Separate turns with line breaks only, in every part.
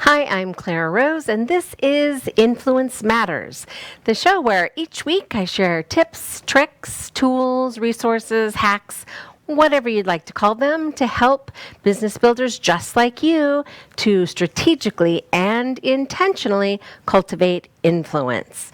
Hi, I'm Clara Rose, and this is Influence Matters, the show where each week I share tips, tricks, tools, resources, hacks, whatever you'd like to call them, to help business builders just like you to strategically and intentionally cultivate influence.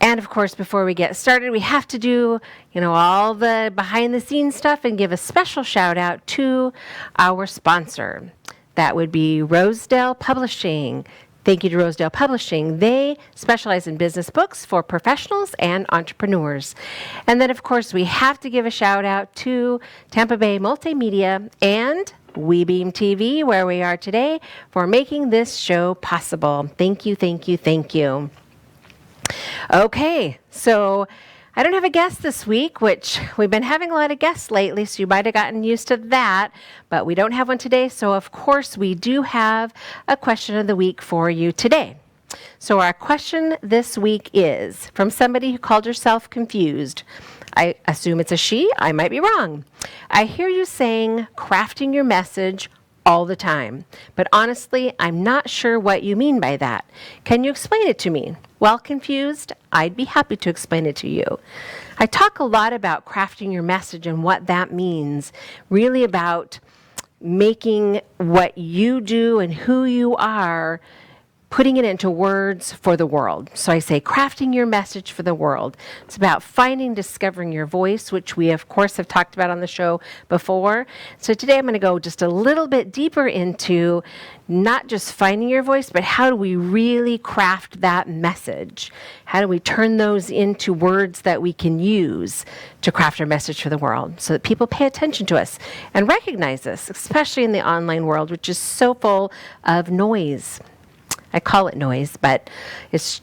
And of course, before we get started, we have to do, all the behind the scenes stuff and give a special shout out to our sponsor. That would be Rosedale Publishing. Thank you to Rosedale Publishing. They specialize in business books for professionals and entrepreneurs. And then, of course, we have to give a shout out to Tampa Bay Multimedia and WeBeam TV, where we are today, for making this show possible. Thank you, thank you, thank you. Okay, so I don't have a guest this week, which we've been having a lot of guests lately, so you might have gotten used to that, but we don't have one today. So, of course, we do have a question of the week for you today. So our question this week is from somebody who called herself confused. I assume it's a she. I might be wrong. I hear you saying crafting your message all the time, but honestly, I'm not sure what you mean by that. Can you explain it to me? Well, confused, I'd be happy to explain it to you. I talk a lot about crafting your message and what that means, really about making what you do and who you are, putting it into words for the world. So I say crafting your message for the world. It's about finding, discovering your voice, which we, of course, have talked about on the show before. So today I'm going to go just a little bit deeper into not just finding your voice, but how do we really craft that message? How do we turn those into words that we can use to craft our message for the world so that people pay attention to us and recognize us, especially in the online world, which is so full of noise. I call it noise, but it's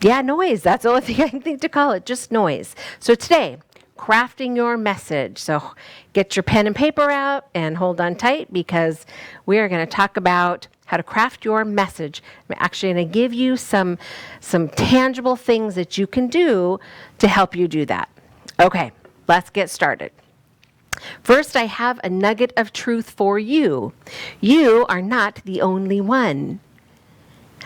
noise. That's the only thing I can think to call it, just noise. So today, crafting your message. So get your pen and paper out and hold on tight, because we are going to talk about how to craft your message. I'm actually going to give you some tangible things that you can do to help you do that. Okay, let's get started. First, I have a nugget of truth for you. You are not the only one.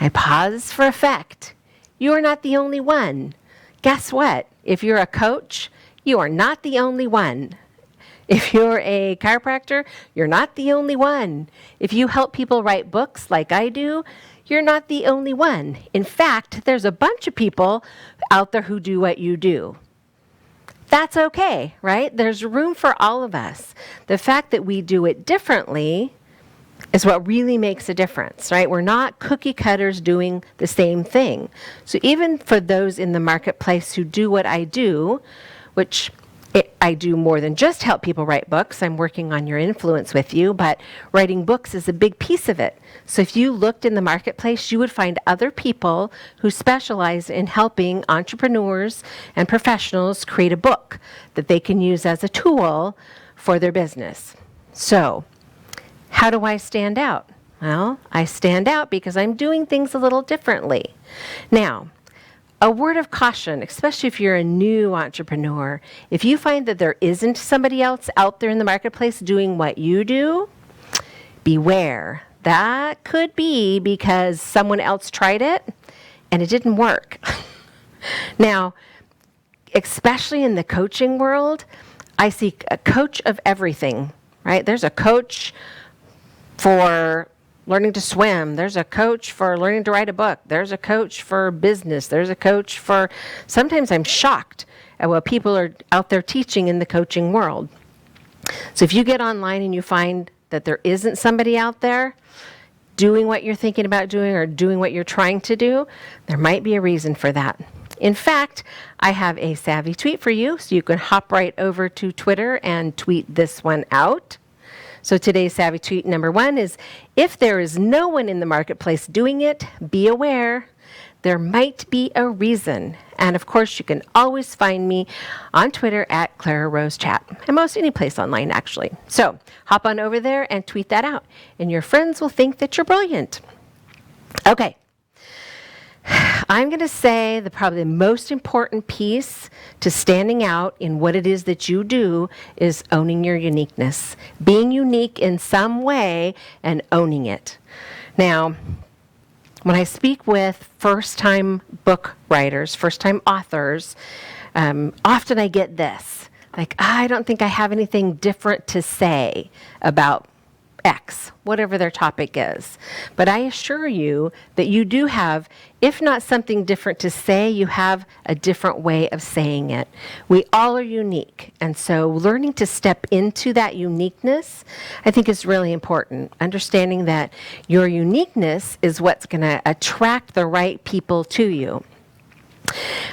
I pause for effect. You are not the only one. Guess what? If you're a coach, you are not the only one. If you're a chiropractor, you're not the only one. If you help people write books like I do, you're not the only one. In fact, there's a bunch of people out there who do what you do. That's okay, right? There's room for all of us. The fact that we do it differently is what really makes a difference, right? We're not cookie cutters doing the same thing. So even for those in the marketplace who do what I do, which I do more than just help people write books. I'm working on your influence with you, but writing books is a big piece of it. So if you looked in the marketplace, you would find other people who specialize in helping entrepreneurs and professionals create a book that they can use as a tool for their business. So how do I stand out? Well, I stand out because I'm doing things a little differently. Now, a word of caution, especially if you're a new entrepreneur, if you find that there isn't somebody else out there in the marketplace doing what you do, beware. That could be because someone else tried it and it didn't work. Now, especially in the coaching world, I see a coach of everything, right? There's a coach for learning to swim. There's a coach for learning to write a book. There's a coach for business. There's a coach for, sometimes I'm shocked at what people are out there teaching in the coaching world. So if you get online and you find that there isn't somebody out there doing what you're thinking about doing or doing what you're trying to do, there might be a reason for that. In fact, I have a savvy tweet for you, so you can hop right over to Twitter and tweet this one out. So today's savvy tweet number 1 is, if there is no one in the marketplace doing it, be aware. There might be a reason. And of course, you can always find me on Twitter at Clara Rose Chat, and most any place online, actually. So hop on over there and tweet that out, and your friends will think that you're brilliant. Okay. I'm going to say probably the most important piece to standing out in what it is that you do is owning your uniqueness, being unique in some way and owning it. Now, when I speak with first-time book writers, first-time authors, often I get this, like, I don't think I have anything different to say about X, whatever their topic is. But I assure you that you do have, if not something different to say, you have a different way of saying it. We all are unique. And so learning to step into that uniqueness, I think, is really important. Understanding that your uniqueness is what's going to attract the right people to you.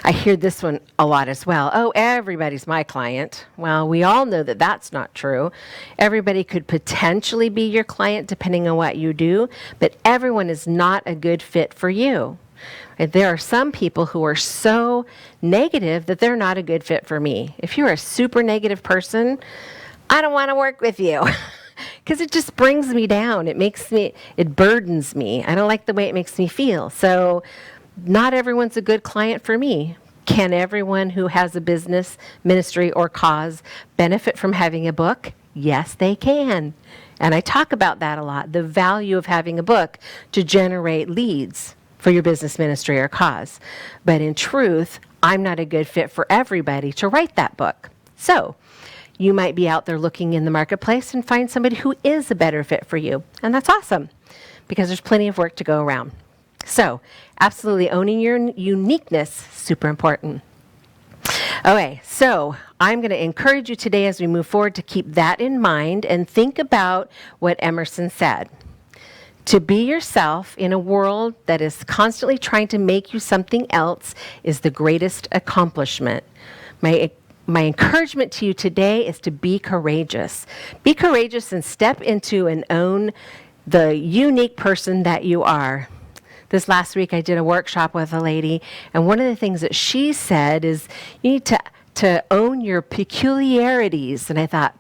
I hear this one a lot as well. Oh, everybody's my client. Well, we all know that that's not true. Everybody could potentially be your client depending on what you do, but everyone is not a good fit for you. There are some people who are so negative that they're not a good fit for me. If you're a super negative person, I don't want to work with you. Because it just brings me down. It burdens me. I don't like the way it makes me feel. So not everyone's a good client for me. Can everyone who has a business, ministry, or cause benefit from having a book? Yes, they can. And I talk about that a lot, the value of having a book to generate leads for your business, ministry, or cause. But in truth, I'm not a good fit for everybody to write that book. So you might be out there looking in the marketplace and find somebody who is a better fit for you. And that's awesome, because there's plenty of work to go around. So absolutely owning your uniqueness, super important. Okay, so I'm going to encourage you today as we move forward to keep that in mind and think about what Emerson said. To be yourself in a world that is constantly trying to make you something else is the greatest accomplishment. My encouragement to you today is to be courageous. Be courageous and step into and own the unique person that you are. This last week I did a workshop with a lady, and one of the things that she said is you need to own your peculiarities. And I thought,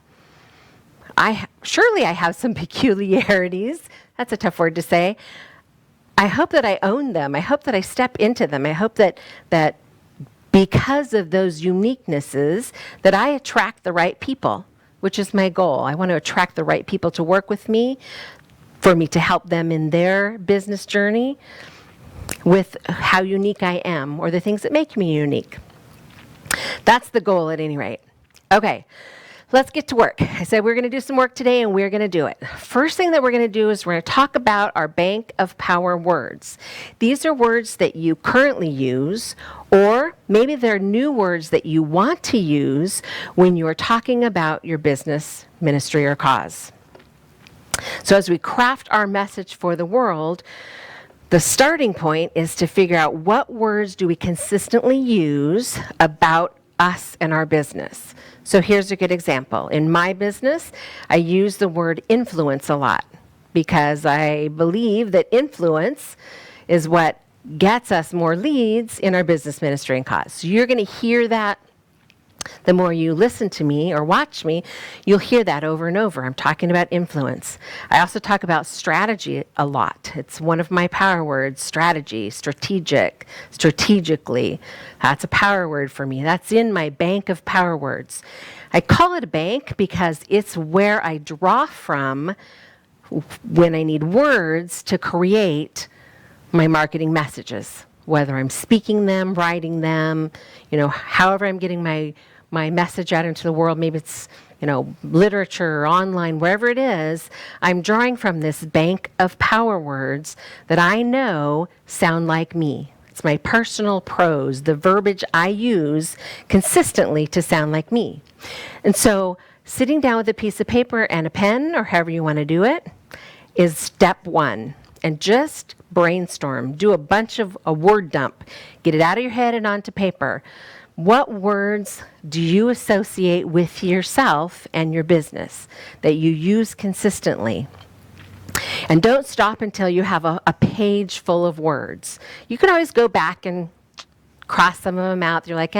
surely I have some peculiarities. That's a tough word to say. I hope that I own them. I hope that I step into them. I hope that because of those uniquenesses that I attract the right people, which is my goal. I want to attract the right people to work with me, for me to help them in their business journey with how unique I am or the things that make me unique. That's the goal at any rate. Okay, let's get to work. I said we're going to do some work today, and we're going to do it. First thing that we're going to do is we're going to talk about our bank of power words. These are words that you currently use, or maybe they're new words that you want to use when you're talking about your business, ministry, or cause. So as we craft our message for the world, the starting point is to figure out what words do we consistently use about us and our business. So here's a good example. In my business, I use the word influence a lot because I believe that influence is what gets us more leads in our business, ministry, and cause. So you're going to hear that. The more you listen to me or watch me, you'll hear that over and over. I'm talking about influence. I also talk about strategy a lot. It's one of my power words, strategy, strategic, strategically. That's a power word for me. That's in my bank of power words. I call it a bank because it's where I draw from when I need words to create my marketing messages, whether I'm speaking them, writing them, however I'm getting my message out into the world. Maybe it's, literature or online, wherever it is, I'm drawing from this bank of power words that I know sound like me. It's my personal prose, the verbiage I use consistently to sound like me. And so sitting down with a piece of paper and a pen, or however you want to do it, is step one. And just brainstorm. Do a word dump. Get it out of your head and onto paper. What words do you associate with yourself and your business that you use consistently? And don't stop until you have a page full of words. You can always go back and cross some of them out. You're like,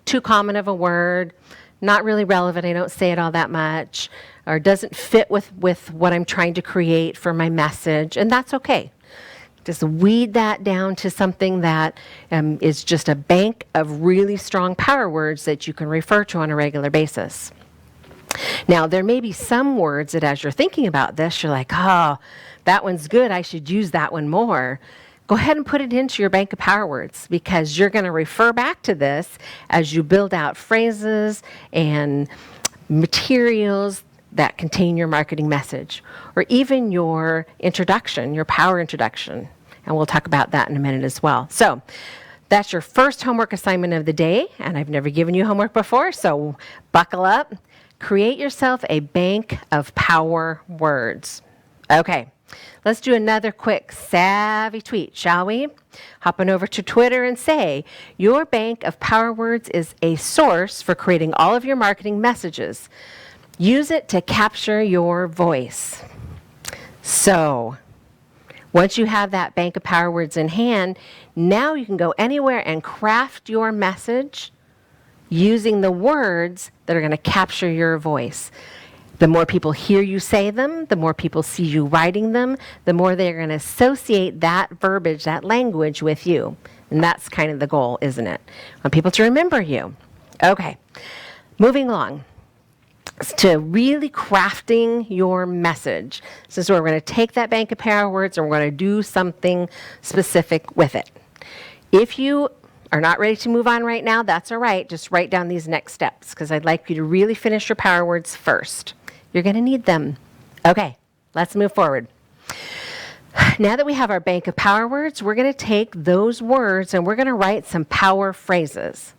too common of a word, not really relevant. I don't say it all that much, or doesn't fit with what I'm trying to create for my message, and that's okay. Just weed that down to something that is just a bank of really strong power words that you can refer to on a regular basis. Now, there may be some words that as you're thinking about this, you're like, oh, that one's good. I should use that one more. Go ahead and put it into your bank of power words, because you're going to refer back to this as you build out phrases and materials that contain your marketing message, or even your introduction, your power introduction. And we'll talk about that in a minute as well. So that's your first homework assignment of the day, and I've never given you homework before, so buckle up. Create yourself a bank of power words. Okay, let's do another quick savvy tweet, shall we? Hop on over to Twitter and say, your bank of power words is a source for creating all of your marketing messages. Use it to capture your voice. So, once you have that bank of power words in hand, now you can go anywhere and craft your message using the words that are going to capture your voice. The more people hear you say them, the more people see you writing them, the more they're going to associate that verbiage, that language with you. And that's kind of the goal, isn't it? I want people to remember you. Okay, moving along to really crafting your message. This is where we're going to take that bank of power words and we're going to do something specific with it. If you are not ready to move on right now, that's all right. Just write down these next steps, because I'd like you to really finish your power words first. You're going to need them. Okay, let's move forward. Now that we have our bank of power words, we're going to take those words and we're going to write some power phrases.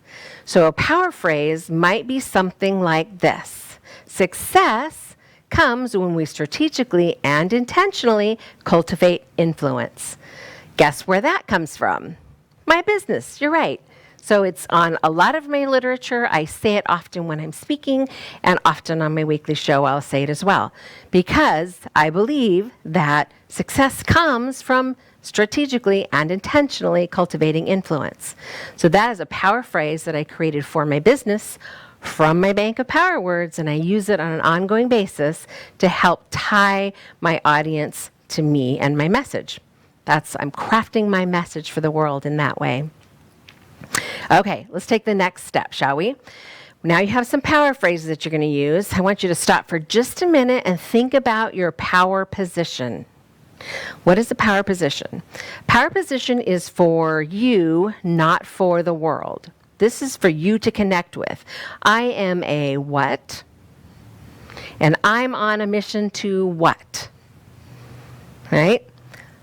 So a power phrase might be something like this. Success comes when we strategically and intentionally cultivate influence. Guess where that comes from? My business, you're right. So it's on a lot of my literature. I say it often when I'm speaking, and often on my weekly show I'll say it as well, because I believe that success comes from strategically and intentionally cultivating influence. So that is a power phrase that I created for my business from my bank of power words, and I use it on an ongoing basis to help tie my audience to me and my message. I'm crafting my message for the world in that way. Okay, let's take the next step, shall we? Now you have some power phrases that you're going to use. I want you to stop for just a minute and think about your power position. What is the power position? Power position is for you, not for the world. This is for you to connect with. I am a what? And I'm on a mission to what? Right?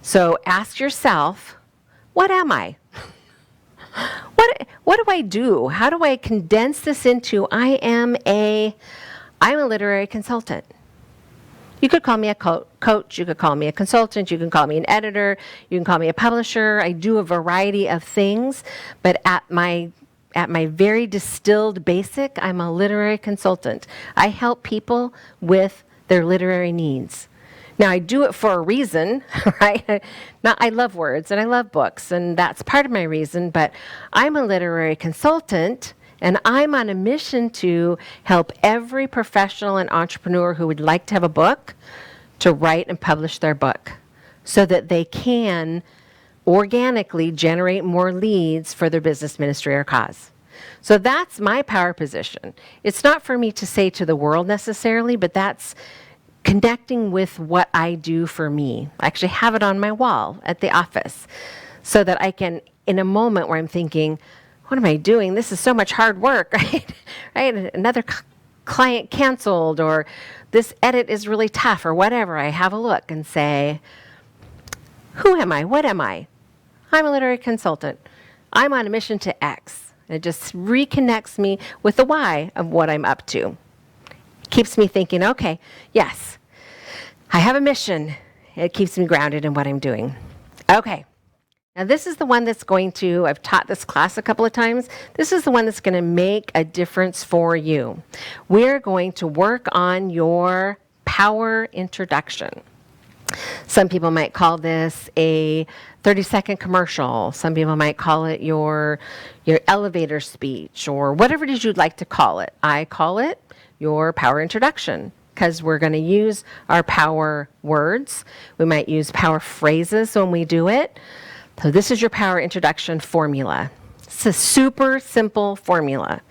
So ask yourself, what am I? What do I do? How do I condense this into I'm a literary consultant. You could call me a coach, you could call me a consultant, you can call me an editor, you can call me a publisher. I do a variety of things, but at my very distilled basic, I'm a literary consultant. I help people with their literary needs. Now, I do it for a reason, right? I love words and I love books, and that's part of my reason, but I'm a literary consultant, and I'm on a mission to help every professional and entrepreneur who would like to have a book to write and publish their book so that they can organically generate more leads for their business, ministry, or cause. So that's my power position. It's not for me to say to the world necessarily, but that's connecting with what I do for me. I actually have it on my wall at the office so that I can, in a moment where I'm thinking, what am I doing? This is so much hard work, right? Another client canceled, or this edit is really tough, or whatever. I have a look and say, who am I? What am I? I'm a literary consultant. I'm on a mission to X. It just reconnects me with the why of what I'm up to. Keeps me thinking, okay, yes, I have a mission. It keeps me grounded in what I'm doing. Okay. Now this is the one that's going to, I've taught this class a couple of times. This is the one that's going to make a difference for you. We're going to work on your power introduction. Some people might call this a 30-second commercial. Some people might call it your elevator speech or whatever it is you'd like to call it. I call it your power introduction because we're going to use our power words. We might use power phrases when we do it. So this is your power introduction formula. It's a super simple formula.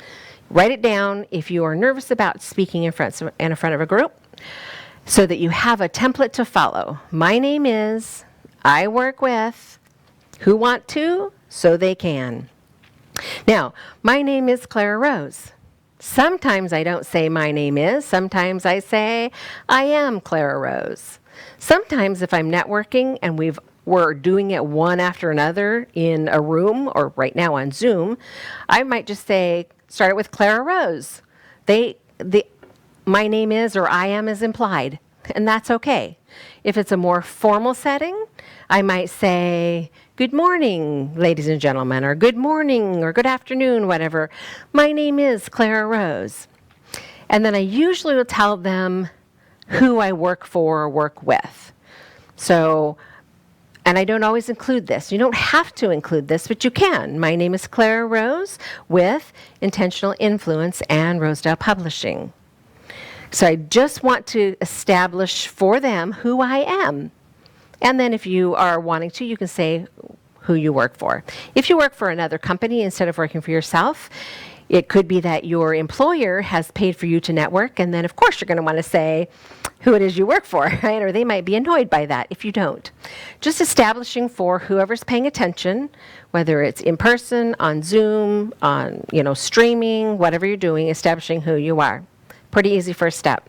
Write it down if you are nervous about speaking in front of a group so that you have a template to follow. My name is, I work with, who want to, so they can. Now, my name is Clara Rose. Sometimes I don't say my name is. Sometimes I say I am Clara Rose. Sometimes if I'm networking and we're doing it one after another in a room or right now on Zoom, I might just say, start it with Clara Rose. My name is or I am is implied, and that's okay. If it's a more formal setting, I might say, good morning, ladies and gentlemen, or good morning, or good afternoon, whatever. My name is Clara Rose. And then I usually will tell them who I work for or work with. So, and I don't always include this. You don't have to include this, but you can. My name is Clara Rose with Intentional Influence and Rosedale Publishing. So I just want to establish for them who I am. And then if you are wanting to, you can say who you work for. If you work for another company instead of working for yourself, it could be that your employer has paid for you to network, and then of course you're going to want to say who it is you work for, right? Or they might be annoyed by that if you don't. Just establishing for whoever's paying attention, whether it's in person, on Zoom, on streaming, whatever you're doing, establishing who you are. Pretty easy first step.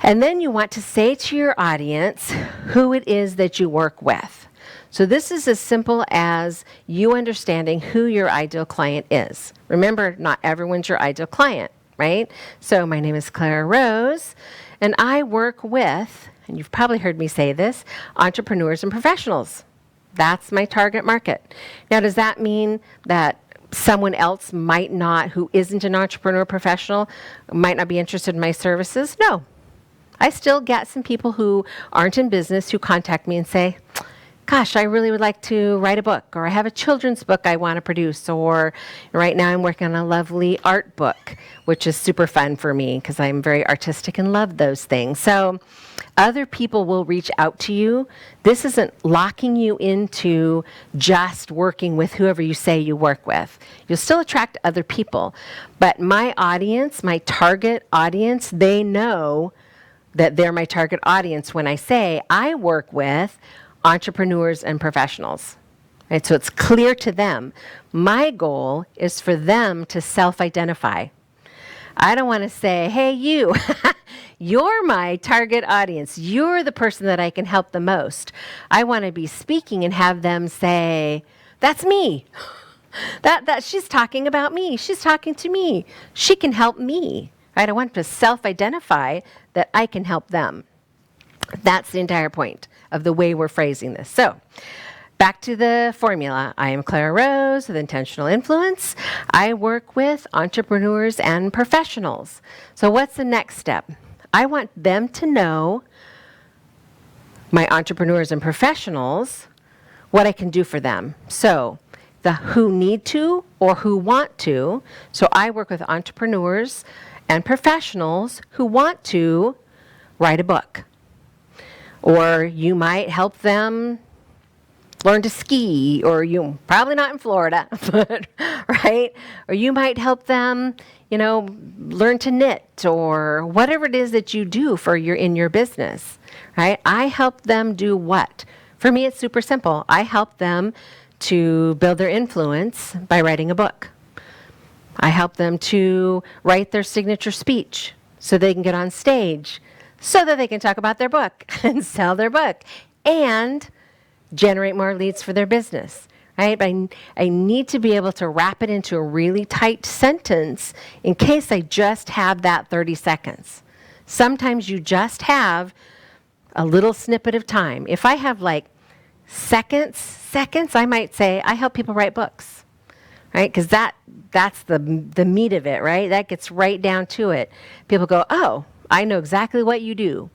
And then you want to say to your audience who it is that you work with. So this is as simple as you understanding who your ideal client is. Remember, not everyone's your ideal client, right? So my name is Clara Rose, and I work with, and you've probably heard me say this, entrepreneurs and professionals. That's my target market. Now, does that mean that someone else might not, who isn't an entrepreneur professional, might not be interested in my services? No. I still get some people who aren't in business who contact me and say, gosh, I really would like to write a book, or I have a children's book I want to produce, or right now I'm working on a lovely art book, which is super fun for me because I'm very artistic and love those things. So other people will reach out to you. This isn't locking you into just working with whoever you say you work with. You'll still attract other people, but my audience, my target audience, they know that they're my target audience when I say I work with entrepreneurs and professionals. Right? So it's clear to them. My goal is for them to self-identify. I don't want to say, hey, you, you're my target audience. You're the person that I can help the most. I want to be speaking and have them say, that's me. That she's talking about me. She's talking to me. She can help me. Right? I want to self-identify that I can help them. That's the entire point of the way we're phrasing this. So back to the formula. I am Clara Rose with Intentional Influence. I work with entrepreneurs and professionals. So what's the next step? I want them to know, my entrepreneurs and professionals, what I can do for them. So the who need to or who want to. So I work with entrepreneurs and professionals who want to write a book. Or you might help them learn to ski, or you probably not in Florida, but right? Or you might help them, learn to knit, or whatever it is that you do in your business, right? I help them do what? For me, it's super simple. I help them to build their influence by writing a book. I help them to write their signature speech so they can get on stage, so that they can talk about their book and sell their book and generate more leads for their business, right? But I need to be able to wrap it into a really tight sentence in case I just have that 30 seconds. Sometimes you just have a little snippet of time. If I have like seconds, I might say, I help people write books, right? Because that's the meat of it, right? That gets right down to it. People go, oh, I know exactly what you do.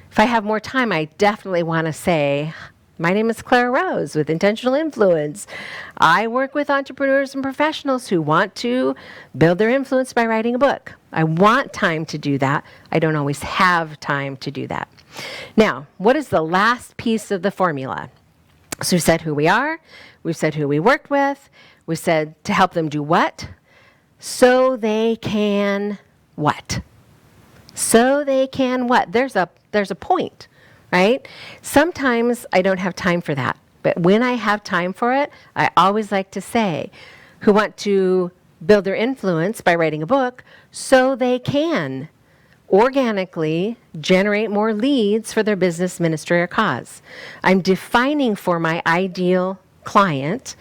If I have more time, I definitely want to say, my name is Clara Rose with Intentional Influence. I work with entrepreneurs and professionals who want to build their influence by writing a book. I want time to do that. I don't always have time to do that. Now, what is the last piece of the formula? So we said who we are. We've said who we worked with. We said to help them do what? So they can what? So they can what? There's a point, right? Sometimes I don't have time for that. But when I have time for it, I always like to say, who want to build their influence by writing a book so they can organically generate more leads for their business, ministry, or cause. I'm defining for my ideal client.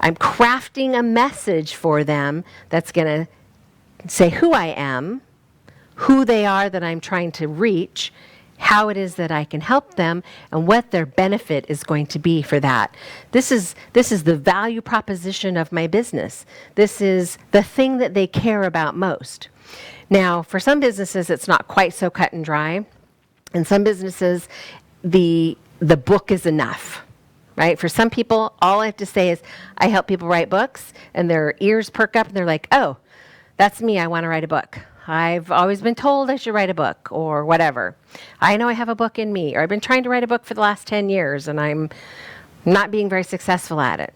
I'm crafting a message for them that's going to say who I am, who they are that I'm trying to reach, how it is that I can help them, and what their benefit is going to be for that. This is the value proposition of my business. This is the thing that they care about most. Now, for some businesses, it's not quite so cut and dry. In some businesses, the book is enough, right? For some people, all I have to say is, I help people write books, and their ears perk up, and they're like, oh, that's me, I want to write a book. I've always been told I should write a book, or whatever. I know I have a book in me, or I've been trying to write a book for the last 10 years, and I'm not being very successful at it.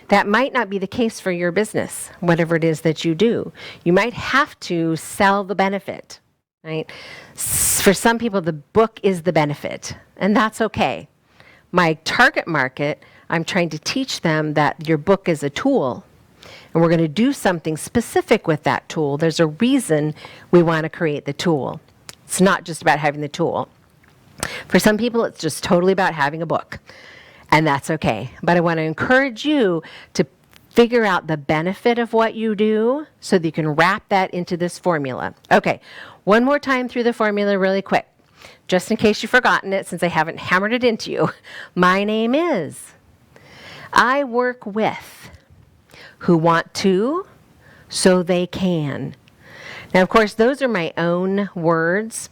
That might not be the case for your business, whatever it is that you do. You might have to sell the benefit, right? For some people, the book is the benefit, and that's okay. My target market, I'm trying to teach them that your book is a tool, and we're going to do something specific with that tool. There's a reason we want to create the tool. It's not just about having the tool. For some people, it's just totally about having a book. And that's okay. But I want to encourage you to figure out the benefit of what you do so that you can wrap that into this formula. Okay, one more time through the formula really quick, just in case you've forgotten it since I haven't hammered it into you. My name is. I work with. Who want to, so they can. Now, of course, those are my own words.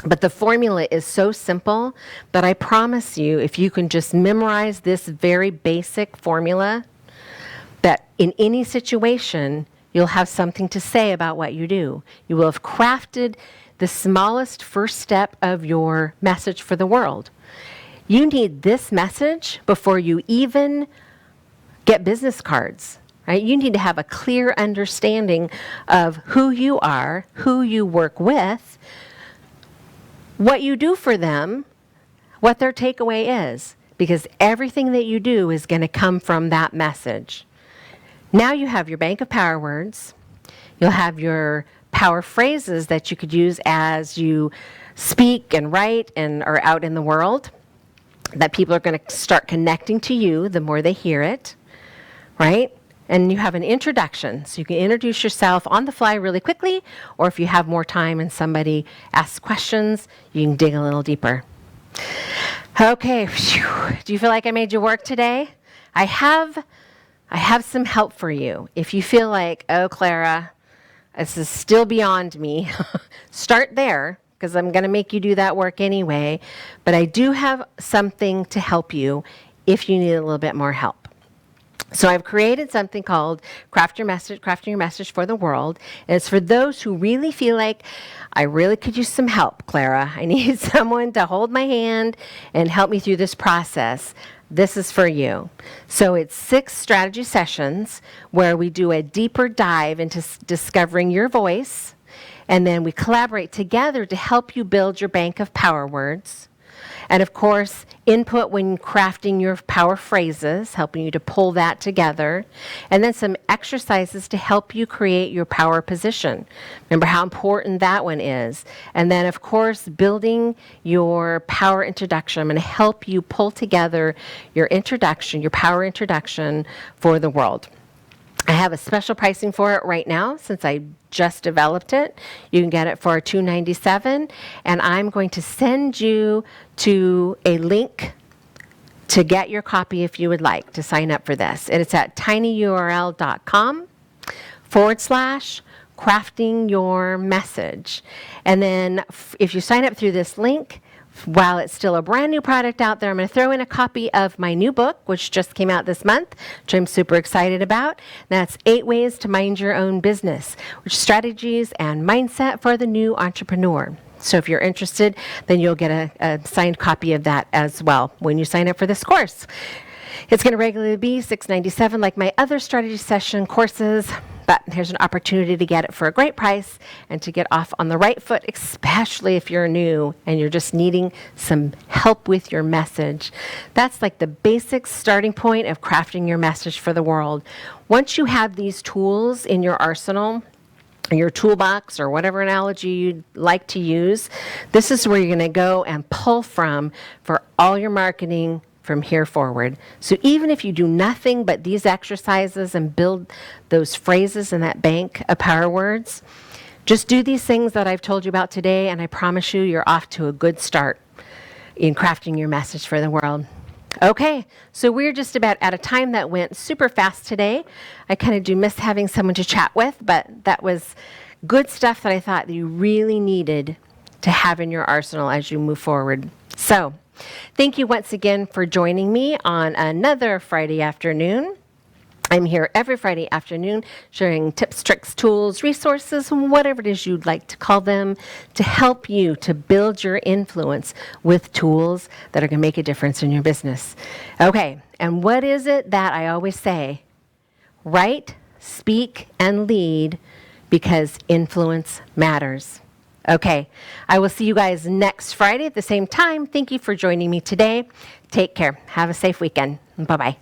But the formula is so simple that I promise you, if you can just memorize this very basic formula, that in any situation, you'll have something to say about what you do. You will have crafted the smallest first step of your message for the world. You need this message before you even get business cards. Right? You need to have a clear understanding of who you are, who you work with, what you do for them, what their takeaway is, because everything that you do is going to come from that message. Now you have your bank of power words. You'll have your power phrases that you could use as you speak and write and are out in the world, that people are going to start connecting to you the more they hear it, right? And you have an introduction, so you can introduce yourself on the fly really quickly, or if you have more time and somebody asks questions, you can dig a little deeper. Okay, do you feel like I made you work today? I have some help for you. If you feel like, oh, Clara, this is still beyond me, start there, because I'm going to make you do that work anyway. But I do have something to help you if you need a little bit more help. So I've created something called Crafting Your Message for the World. And it's for those who really feel like, I really could use some help, Clara. I need someone to hold my hand and help me through this process. This is for you. So it's 6 strategy sessions where we do a deeper dive into discovering your voice. And then we collaborate together to help you build your bank of power words. And of course, input when crafting your power phrases, helping you to pull that together. And then some exercises to help you create your power position. Remember how important that one is. And then, of course, building your power introduction. I'm going to help you pull together your introduction, your power introduction for the world. I have a special pricing for it right now since I just developed it. You can get it for $297, and I'm going to send you to a link to get your copy if you would like to sign up for this. And it's at tinyurl.com/crafting your message. And then if you sign up through this link, while it's still a brand new product out there, I'm going to throw in a copy of my new book, which just came out this month, which I'm super excited about. That's 8 Ways to Mind Your Own Business, which strategies and mindset for the new entrepreneur. So if you're interested, then you'll get a signed copy of that as well when you sign up for this course. It's going to regularly be $697 like my other strategy session courses, but here's an opportunity to get it for a great price and to get off on the right foot, especially if you're new and you're just needing some help with your message. That's like the basic starting point of crafting your message for the world. Once you have these tools in your arsenal, your toolbox, or whatever analogy you'd like to use, this is where you're going to go and pull from for all your marketing from here forward. So even if you do nothing but these exercises and build those phrases in that bank of power words, just do these things that I've told you about today, and I promise you, you're off to a good start in crafting your message for the world. Okay, so we're just about out of time. That went super fast today. I kind of do miss having someone to chat with, but that was good stuff that I thought that you really needed to have in your arsenal as you move forward. So, thank you once again for joining me on another Friday afternoon. I'm here every Friday afternoon sharing tips, tricks, tools, resources, whatever it is you'd like to call them, to help you to build your influence with tools that are going to make a difference in your business. Okay, and what is it that I always say? Write, speak, and lead because influence matters. Okay, I will see you guys next Friday at the same time. Thank you for joining me today. Take care. Have a safe weekend. Bye-bye.